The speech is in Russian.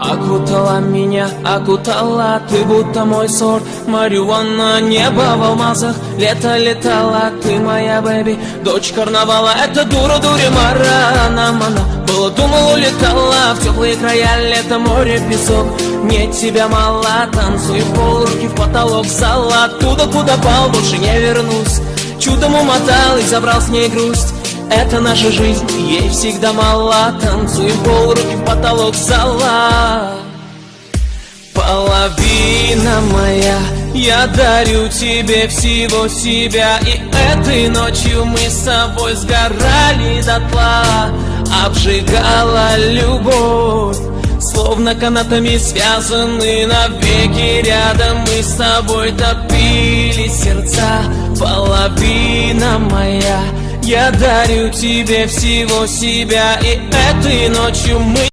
Окутала меня, окутала, ты будто мой сорт марихуана. Небо в алмазах, лето летала, ты моя бэби, дочь карнавала. Это дура, дури, марана, мана. Было, думал, улетала в теплые края, лето, море, песок. Мне тебя мало, танцуй в пол, руки в потолок зала. Оттуда, куда пал, больше не вернусь. Чудом умотал и забрал с ней грусть. Это наша жизнь, ей всегда мало. Танцуем пол, руки в потолок зала. Половина моя, я дарю тебе всего себя. И этой ночью мы с собой сгорали дотла. Обжигала любовь, словно канатами связаны навеки. Рядом мы с тобой топили сердца. Половина моя, я дарю тебе всего себя. И этой ночью мы